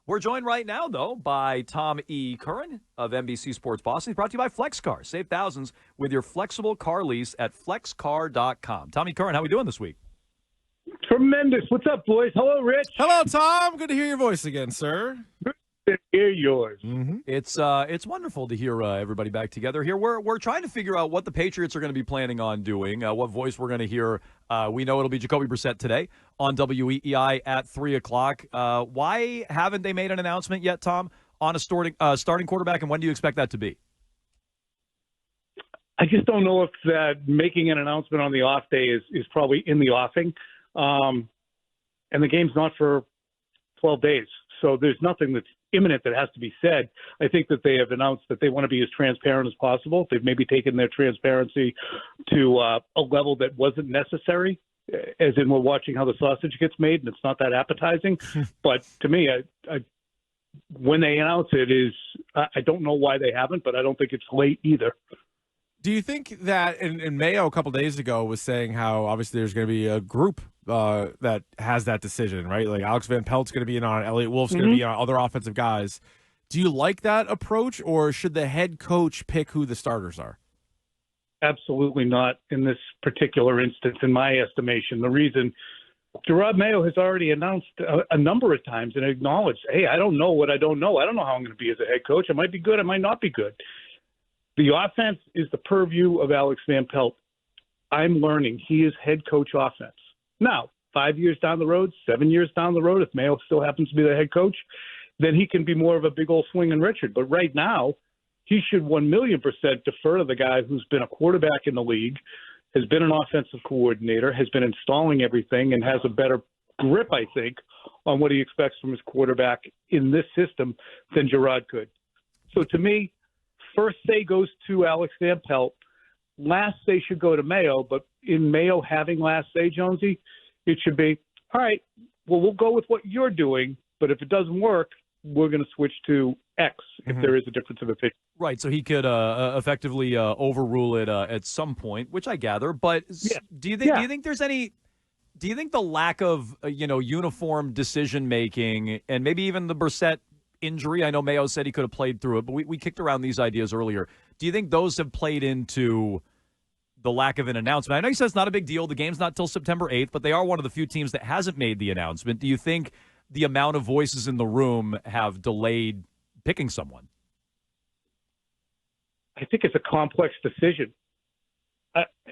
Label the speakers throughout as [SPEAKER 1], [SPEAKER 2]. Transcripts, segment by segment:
[SPEAKER 1] We're joined right now, though, by Tom E. Curran of NBC Sports Boston. He's brought to you by FlexCar. Save thousands with your flexible car lease at flexcar.com. Tommy Curran, how are we doing this week?
[SPEAKER 2] Tremendous. What's up, boys? Hello, Rich.
[SPEAKER 3] Hello, Tom. Good to hear your voice again, sir.
[SPEAKER 2] Good to hear yours.
[SPEAKER 3] Mm-hmm.
[SPEAKER 1] It's wonderful to hear everybody back together here. We're trying to figure out what the Patriots are going to be planning on doing, what voice we're going to hear. We know it'll be Jacoby Brissett today on WEEI at 3 o'clock. Why haven't they made an announcement yet, Tom, on a starting quarterback, and when do you expect that to be?
[SPEAKER 2] I just don't know if that making an announcement on the off day is probably in the offing. And the game's not for 12 days. So there's nothing that's imminent that has to be said. I think that they have announced that they want to be as transparent as possible. They've maybe taken their transparency to a level that wasn't necessary, as in we're watching how the sausage gets made, and it's not that appetizing. But to me, when they announce it, I don't know why they haven't, but I don't think it's late either.
[SPEAKER 3] Do you think that, and Mayo a couple days ago was saying how obviously there's going to be a group that has that decision, right? Like Alex Van Pelt's going to be in on it, Elliott Wolf's going to be on other offensive guys. Do you like that approach, or should the head coach pick who the starters are?
[SPEAKER 2] Absolutely not in this particular instance, in my estimation. The reason Gerard Mayo has already announced a number of times and acknowledged, hey, I don't know what I don't know. I don't know how I'm going to be as a head coach. I might be good. I might not be good. The offense is the purview of Alex Van Pelt. I'm learning he is head coach offense. Now, 5 years down the road, 7 years down the road, if Mayo still happens to be the head coach, then he can be more of a big old swinging Richard. But right now, he should 1,000,000% defer to the guy who's been a quarterback in the league, has been an offensive coordinator, has been installing everything, and has a better grip, I think, on what he expects from his quarterback in this system than Gerard could. So to me, first say goes to Alex Van Pelt. Last say should go to Mayo, but in Mayo having last say, Jonesy, it should be, all right, well, we'll go with what you're doing, but if it doesn't work, we're going to switch to X if there is a difference of opinion.
[SPEAKER 1] Right, so he could effectively overrule it at some point, which I gather. But do you think there's any? Do you think the lack of uniform decision making and maybe even the Brissett injury? I know Mayo said he could have played through it, but we kicked around these ideas earlier. Do you think those have played into the lack of an announcement? I know you said it's not a big deal. The game's not till September 8th, but they are one of the few teams that hasn't made the announcement. Do you think the amount of voices in the room have delayed picking someone?
[SPEAKER 2] I think it's a complex decision.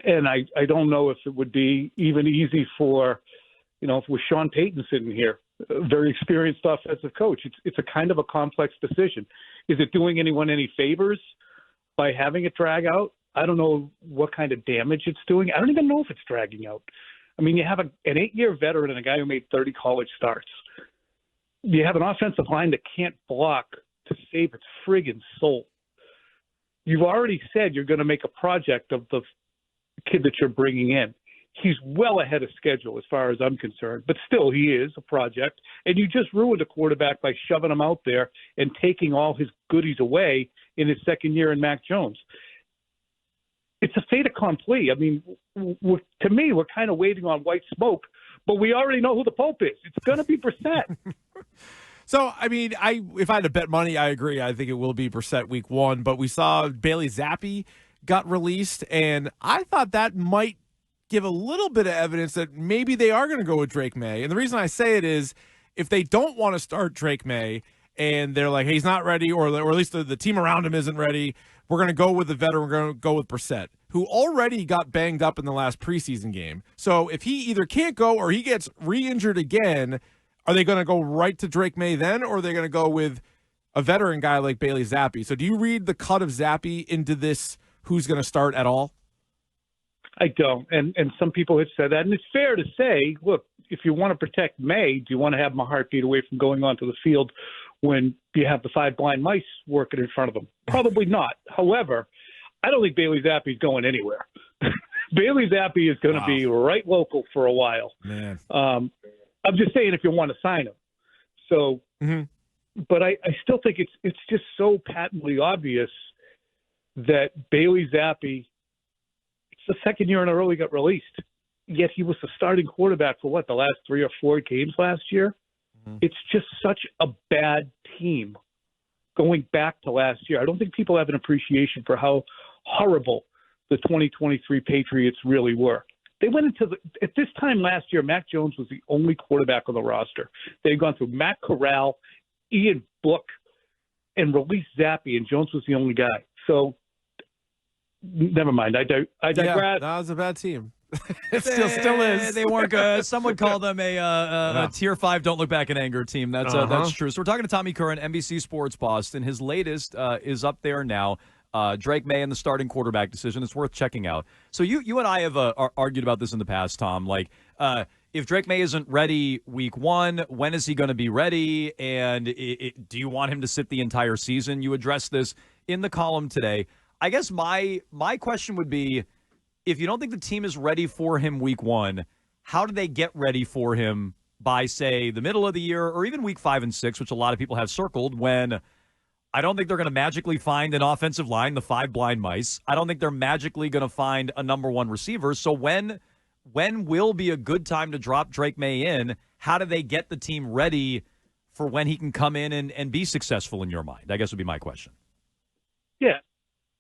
[SPEAKER 2] And I don't know if it would be even easy for, if with Sean Payton sitting here, a very experienced offensive coach. It's a kind of a complex decision. Is it doing anyone any favors by having it drag out? I don't know what kind of damage it's doing. I don't even know if it's dragging out. I mean, you have an 8-year veteran and a guy who made 30 college starts. You have an offensive line that can't block to save its friggin' soul. You've already said you're going to make a project of the kid that you're bringing in. He's well ahead of schedule as far as I'm concerned, but still he is a project. And you just ruined a quarterback by shoving him out there and taking all his goodies away in his second year in Mac Jones. It's a fait accompli. I mean, to me, we're kind of waiting on white smoke, but we already know who the Pope is. It's going to be Brissett.
[SPEAKER 3] So, I mean, if I had to bet money, I agree. I think it will be Brissett week 1, but we saw Bailey Zappi got released, and I thought that might give a little bit of evidence that maybe they are going to go with Drake Maye. And the reason I say it is if they don't want to start Drake Maye and they're like, hey, he's not ready, or at least the team around him isn't ready, we're going to go with the veteran. We're going to go with Brissett, who already got banged up in the last preseason game. So if he either can't go or he gets re-injured again, are they going to go right to Drake Maye then, or are they going to go with a veteran guy like Bailey Zappi? So do you read the cut of Zappi into this who's going to start at all?
[SPEAKER 2] I don't. And some people have said that. And it's fair to say, look, if you want to protect Maye, do you want to have my heartbeat away from going onto the field when you have the 5 blind mice working in front of them? Probably not. However, I don't think Bailey Zappi is going anywhere. Bailey Zappi is going to be right local for a while.
[SPEAKER 3] Man.
[SPEAKER 2] I'm just saying if you want to sign him. So, but I still think it's just so patently obvious that Bailey Zappi, it's the second year in a row he got released. Yet he was the starting quarterback for the last 3 or 4 games last year. It's just such a bad team going back to last year. I don't think people have an appreciation for how horrible the 2023 Patriots really were. They went into at this time last year, Mac Jones was the only quarterback on the roster. They had gone through Matt Corral, Ian Book, and released Zappi, and Jones was the only guy. So, never mind. I digress.
[SPEAKER 3] Yeah, that was a bad team.
[SPEAKER 1] It still is. They weren't good. Someone called them a Tier 5 don't look back in anger team. That's true. So we're talking to Tommy Curran, NBC Sports Boston. His latest is up there now. Drake Maye and the starting quarterback decision. It's worth checking out. So you and I have argued about this in the past, Tom. Like, if Drake Maye isn't ready week 1, when is he going to be ready? And do you want him to sit the entire season? You addressed this in the column today. I guess my question would be, if you don't think the team is ready for him week 1, how do they get ready for him by, say, the middle of the year or even week 5 and 6, which a lot of people have circled, when I don't think they're going to magically find an offensive line, the 5 blind mice. I don't think they're magically going to find a number 1 receiver. So when will be a good time to drop Drake Maye in? How do they get the team ready for when he can come in and be successful in your mind? I guess would be my question.
[SPEAKER 2] Yeah.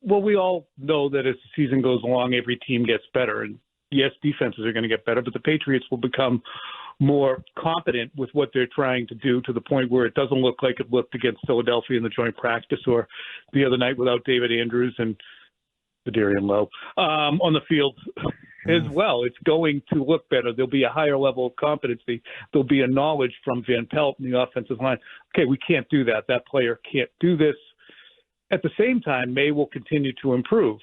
[SPEAKER 2] Well, we all know that as the season goes along, every team gets better. And yes, defenses are going to get better, but the Patriots will become more competent with what they're trying to do, to the point where it doesn't look like it looked against Philadelphia in the joint practice or the other night without David Andrews and Adarian Lowe on the field as well. It's going to look better. There'll be a higher level of competency. There'll be a knowledge from Van Pelt in the offensive line. Okay, we can't do that. That player can't do this. At the same time, Maye will continue to improve.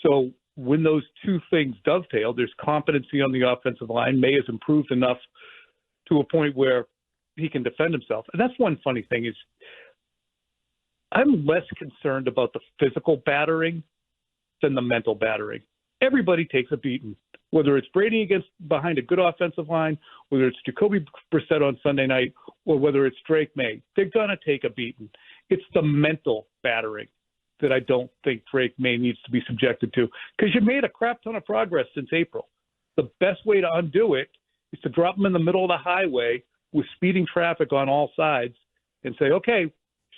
[SPEAKER 2] So when those two things dovetail, there's competency on the offensive line. Maye has improved enough to a point where he can defend himself. And that's one funny thing is I'm less concerned about the physical battering than the mental battering. Everybody takes a beating, whether it's Brady behind a good offensive line, whether it's Jacoby Brissett on Sunday night, or whether it's Drake Maye. They're going to take a beating. It's the mental battering that I don't think Drake Maye needs to be subjected to, because you made a crap ton of progress since April. The best way to undo it is to drop him in the middle of the highway with speeding traffic on all sides and say, okay,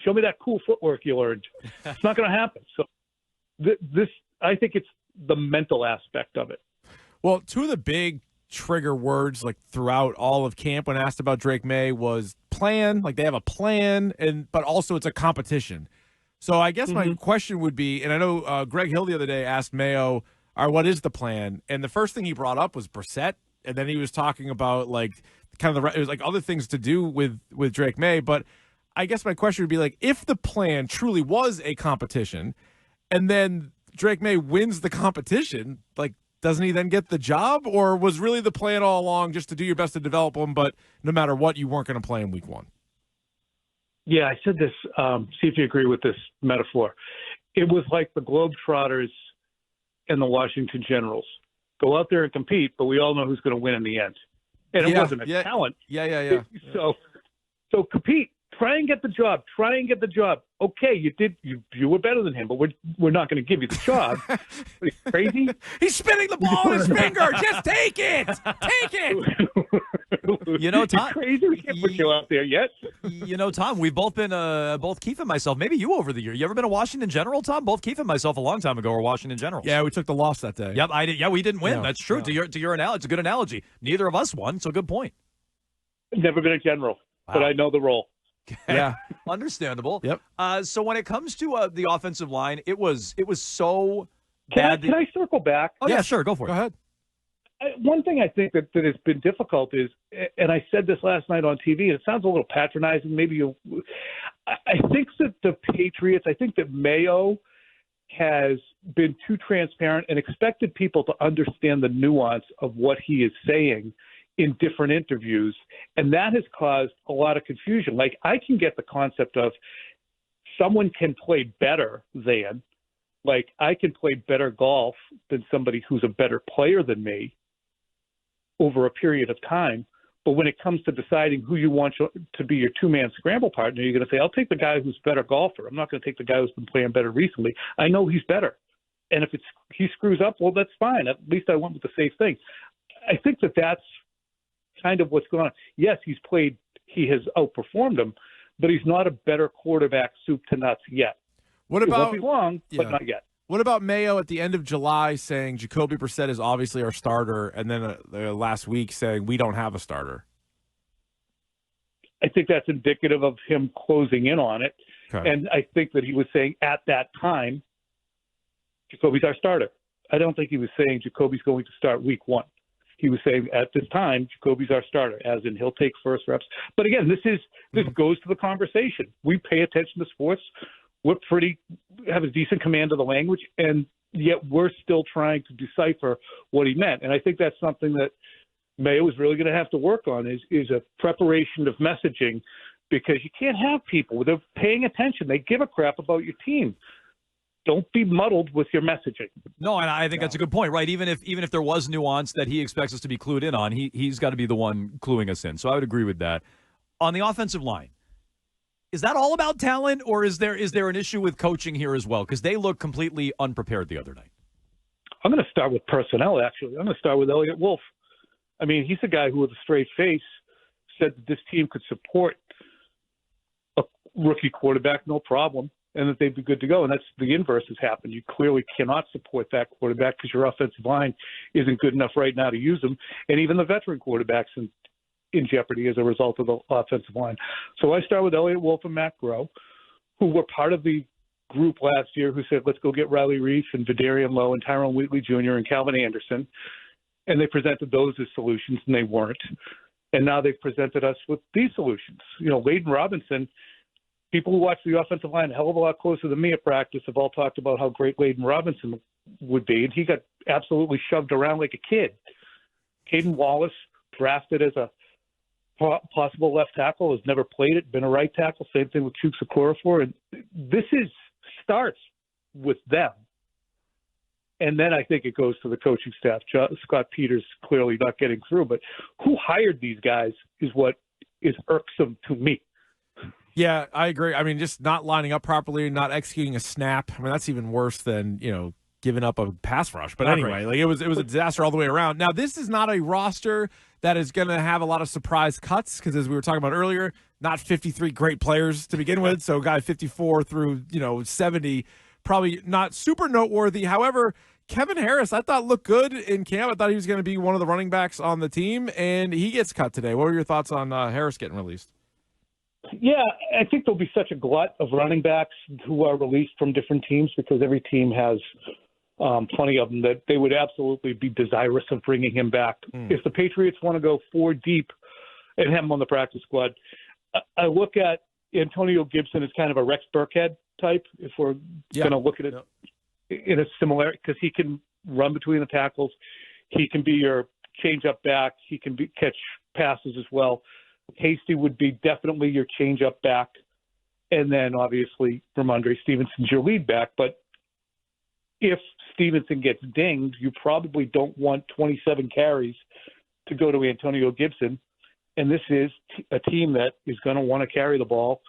[SPEAKER 2] show me that cool footwork you learned. It's not going to happen. So I think it's the mental aspect of it.
[SPEAKER 3] Well, two of the big trigger words like throughout all of camp when asked about Drake Maye was plan, like they have a plan, but also it's a competition. So I guess my question would be, and I know Greg Hill the other day asked Mayo, what is the plan? And the first thing he brought up was Brissett, and then he was talking about like kind of it was like other things to do with Drake Maye. But I guess my question would be like, if the plan truly was a competition, and then Drake Maye wins the competition, like, doesn't he then get the job? Or was really the plan all along just to do your best to develop him, but no matter what, you weren't going to play in week 1?
[SPEAKER 2] Yeah, I said this, see if you agree with this metaphor. It was like the Globetrotters and the Washington Generals. Go out there and compete, but we all know who's going to win in the end. And it wasn't a talent.
[SPEAKER 3] Yeah.
[SPEAKER 2] So compete. Try and get the job. Okay, you were better than him, but we're not going to give you the job. Are you crazy?
[SPEAKER 3] He's spinning the ball on his finger. Just take it. Take it.
[SPEAKER 1] You know, Tom.
[SPEAKER 2] You're crazy. We can't put you out there yet.
[SPEAKER 1] You know, Tom, we've both been both Keefe and myself. Maybe you over the year. You ever been a Washington General, Tom? Both Keefe and myself a long time ago were Washington Generals.
[SPEAKER 3] Yeah, we took the loss that day.
[SPEAKER 1] Yep, I did. Yeah, we didn't win.
[SPEAKER 3] No,
[SPEAKER 1] That's true.
[SPEAKER 3] no.
[SPEAKER 1] To your analogy, it's a good analogy. Neither of us won, so good point.
[SPEAKER 2] Never been a general, but I know the role.
[SPEAKER 3] Yeah,
[SPEAKER 1] understandable.
[SPEAKER 3] Yep.
[SPEAKER 1] So when it comes to the offensive line, it was so
[SPEAKER 2] bad.
[SPEAKER 1] bad.
[SPEAKER 2] Can I circle back?
[SPEAKER 1] Oh yeah, sure, go for it.
[SPEAKER 3] Go ahead.
[SPEAKER 2] One thing I think that has been difficult is, and I said this last night on TV, and it sounds a little patronizing. I think that the Patriots, I think that Mayo has been too transparent and expected people to understand the nuance of what he is saying in different interviews, and that has caused a lot of confusion. Like, I can get the concept of someone can play better than, like, I can play better golf than somebody who's a better player than me over a period of time. But when it comes to deciding who you want to be your two-man scramble partner, you're going to say, I'll take the guy who's a better golfer. I'm not going to take the guy who's been playing better recently. I know he's better. And if he screws up, well, that's fine. At least I went with the safe thing. I think that that's kind of what's going on. Yes, he's played he has outperformed him, but he's not a better quarterback soup to nuts yet.
[SPEAKER 3] What about,
[SPEAKER 2] it won't be long, but not yet.
[SPEAKER 3] What about Mayo at the end of July saying Jacoby Brissett is obviously our starter, and then last week saying we don't have a starter?
[SPEAKER 2] I think that's indicative of him closing in on it.
[SPEAKER 3] Okay.
[SPEAKER 2] And I think that he was saying at that time, Jacoby's our starter. I don't think he was saying Jacoby's going to start week 1. He was saying at this time, Jacoby's our starter, as in he'll take first reps. But again, this goes to the conversation. We pay attention to sports. We're have a decent command of the language, and yet we're still trying to decipher what he meant. And I think that's something that Mayo is really going to have to work on is a preparation of messaging, because you can't have people they're paying attention. They give a crap about your team. Don't be muddled with your messaging.
[SPEAKER 1] No, and I think that's a good point, right? Even if there was nuance that he expects us to be clued in on, he's got to be the one cluing us in. So I would agree with that. On the offensive line, is that all about talent, or is there an issue with coaching here as well? Because they look completely unprepared the other night.
[SPEAKER 2] I'm going to start with personnel, actually. I'm going to start with Elliott Wolf. I mean, he's a guy who, with a straight face, said that this team could support a rookie quarterback, no problem, and that they'd be good to go. And that's the inverse has happened. You clearly cannot support that quarterback because your offensive line isn't good enough right now to use him. And even the veteran quarterbacks in jeopardy as a result of the offensive line. So I start with Elliott Wolf and Matt Groh, who were part of the group last year who said, let's go get Riley Reif and Vidarian Lowe and Tyrone Wheatley Jr. and Calvin Anderson. And they presented those as solutions, and they weren't. And now they've presented us with these solutions. You know, Layden Robinson, people who watch the offensive line a hell of a lot closer than me at practice have all talked about how great Layden Robinson would be. And he got absolutely shoved around like a kid. Caden Wallace, drafted as a possible left tackle, has never played it, been a right tackle. Same thing with Chukes Okorafor. And this starts with them. And then I think it goes to the coaching staff. Scott Peters clearly not getting through. But who hired these guys is what is irksome to me.
[SPEAKER 3] Yeah, I agree. I mean, just not lining up properly, not executing a snap. I mean, that's even worse than, giving up a pass rush. But anyway, like it was a disaster all the way around. Now, this is not a roster that is going to have a lot of surprise cuts because, as we were talking about earlier, not 53 great players to begin with. So, guy 54 through 70, probably not super noteworthy. However, Kevin Harris, I thought looked good in camp. I thought he was going to be one of the running backs on the team, and he gets cut today. What were your thoughts on Harris getting released?
[SPEAKER 2] Yeah, I think there'll be such a glut of running backs who are released from different teams because every team has plenty of them that they would absolutely be desirous of bringing him back. If the Patriots want to go 4 deep and have him on the practice squad, I look at Antonio Gibson as kind of a Rex Burkhead type, if we're going to look at it in a similar, because he can run between the tackles. He can be your change-up back. He can catch passes as well. Hasty would be definitely your change-up back. And then, obviously, Ramondre Stevenson's your lead back. But if Stevenson gets dinged, you probably don't want 27 carries to go to Antonio Gibson. And this is a team that is going to want to carry the ball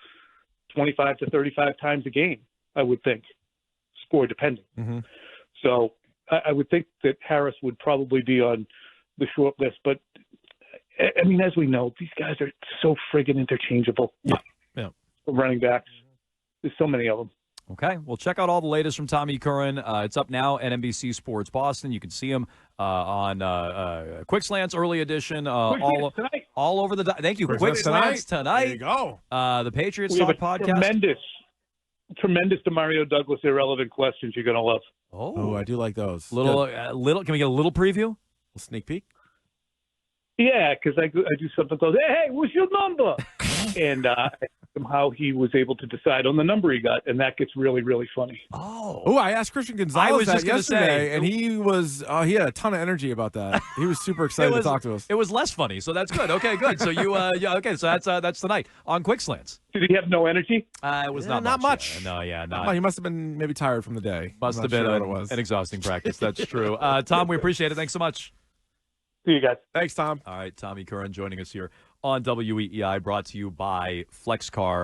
[SPEAKER 2] 25 to 35 times a game, I would think, score depending. So I would think that Harris would probably be on the short list. But, I mean, as we know, these guys are so friggin' interchangeable.
[SPEAKER 3] Yeah.
[SPEAKER 2] Running backs. There's so many of them.
[SPEAKER 1] Okay, well, check out all the latest from Tommy Curran. It's up now at NBC Sports Boston. You can see him on Quick Slants Early Edition, all over the. Thank you, Quick Slants tonight.
[SPEAKER 3] There you go.
[SPEAKER 1] The Patriots Talk podcast.
[SPEAKER 2] Tremendous Demario Douglas irrelevant questions you're gonna love.
[SPEAKER 3] Oh, I do like those.
[SPEAKER 1] Little. Can we get a little preview?
[SPEAKER 3] A sneak peek.
[SPEAKER 2] Yeah, because I do something called "Hey, what's your number?" and somehow he was able to decide on the number he got, and that gets really, really funny.
[SPEAKER 3] Oh, I asked Christian Gonzalez that yesterday, and he had a ton of energy about that. He was super excited to talk to us.
[SPEAKER 1] It was less funny, so that's good. Okay, good. So you, okay, so that's tonight on Quick Slants.
[SPEAKER 2] Did he have no energy?
[SPEAKER 1] It was not
[SPEAKER 3] much.
[SPEAKER 1] No, not.
[SPEAKER 3] He must have been maybe tired from the day.
[SPEAKER 1] Must have been an exhausting practice. That's true. Tom, we appreciate it. Thanks so much.
[SPEAKER 2] See you guys.
[SPEAKER 3] Thanks, Tom.
[SPEAKER 1] All right, Tommy Curran joining us here on WEEI, brought to you by FlexCar.